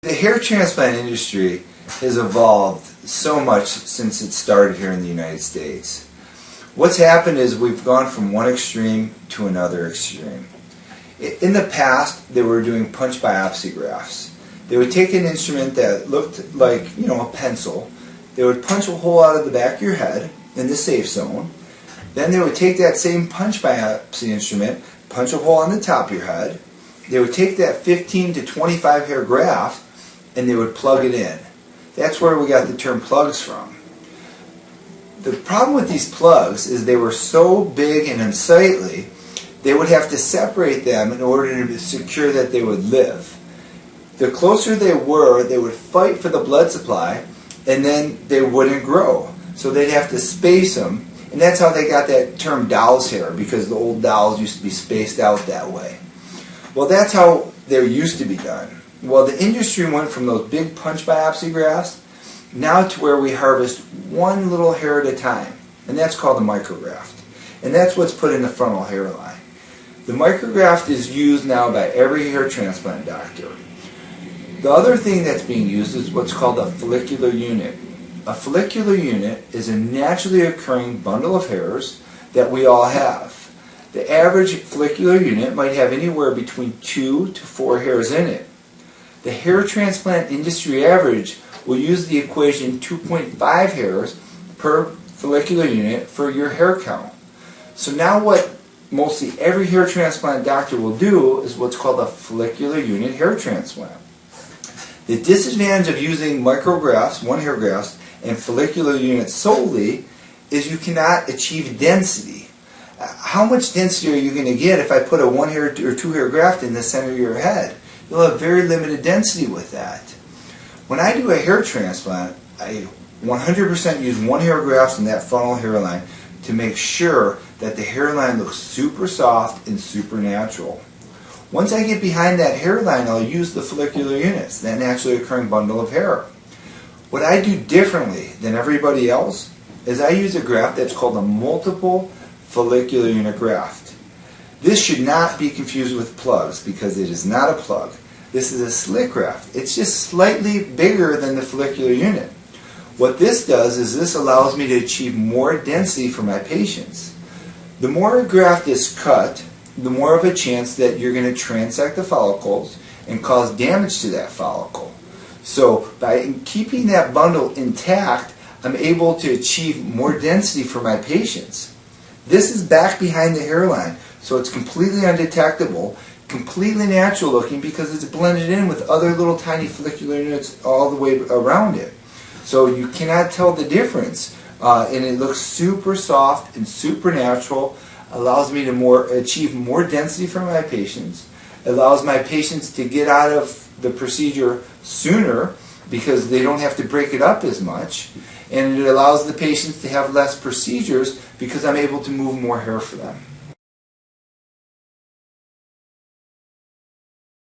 The hair transplant industry has evolved so much since it started here in the United States. What's happened is we've gone from one extreme to another extreme. In the past, they were doing punch biopsy grafts. They would take an instrument that looked like, a pencil. They would punch a hole out of the back of your head in the safe zone. Then they would take that same punch biopsy instrument, punch a hole on the top of your head. They would take that 15 to 25 hair graft and they would plug it in. That's where we got the term plugs from. The problem with these plugs is they were so big and unsightly, they would have to separate them in order to secure that they would live. The closer they would fight for the blood supply, and then they wouldn't grow. So they'd have to space them, and that's how they got that term doll's hair, because the old dolls used to be spaced out that way. Well, that's how they used to be done. Well, the industry went from those big punch biopsy grafts now to where we harvest one little hair at a time, and that's called a micrograft. And that's what's put in the frontal hairline. The micrograft is used now by every hair transplant doctor. The other thing that's being used is what's called a follicular unit. A follicular unit is a naturally occurring bundle of hairs that we all have. The average follicular unit might have anywhere between 2 to 4 hairs in it. The hair transplant industry average will use the equation 2.5 hairs per follicular unit for your hair count. So now what mostly every hair transplant doctor will do is what's called a follicular unit hair transplant. The disadvantage of using micrografts, one hair grafts, and follicular units solely is you cannot achieve density. How much density are you going to get if I put a 1 hair or 2 hair graft in the center of your head? You'll have very limited density with that. When I do a hair transplant, I 100% use 1 hair grafts in that frontal hairline to make sure that the hairline looks super soft and super natural. Once I get behind that hairline, I'll use the follicular units, that naturally occurring bundle of hair. What I do differently than everybody else is I use a graft that's called a multiple follicular unit graft. This should not be confused with plugs because it is not a plug. This is a slit graft. It's just slightly bigger than the follicular unit. What this does is this allows me to achieve more density for my patients. The more a graft is cut, the more of a chance that you're going to transect the follicles and cause damage to that follicle. So by keeping that bundle intact, I'm able to achieve more density for my patients. This is back behind the hairline, so it's completely undetectable, completely natural looking because it's blended in with other little tiny follicular units all the way around it. So you cannot tell the difference, and it looks super soft and super natural, allows me to achieve more density for my patients, allows my patients to get out of the procedure sooner because they don't have to break it up as much, and it allows the patients to have less procedures because I'm able to move more hair for them.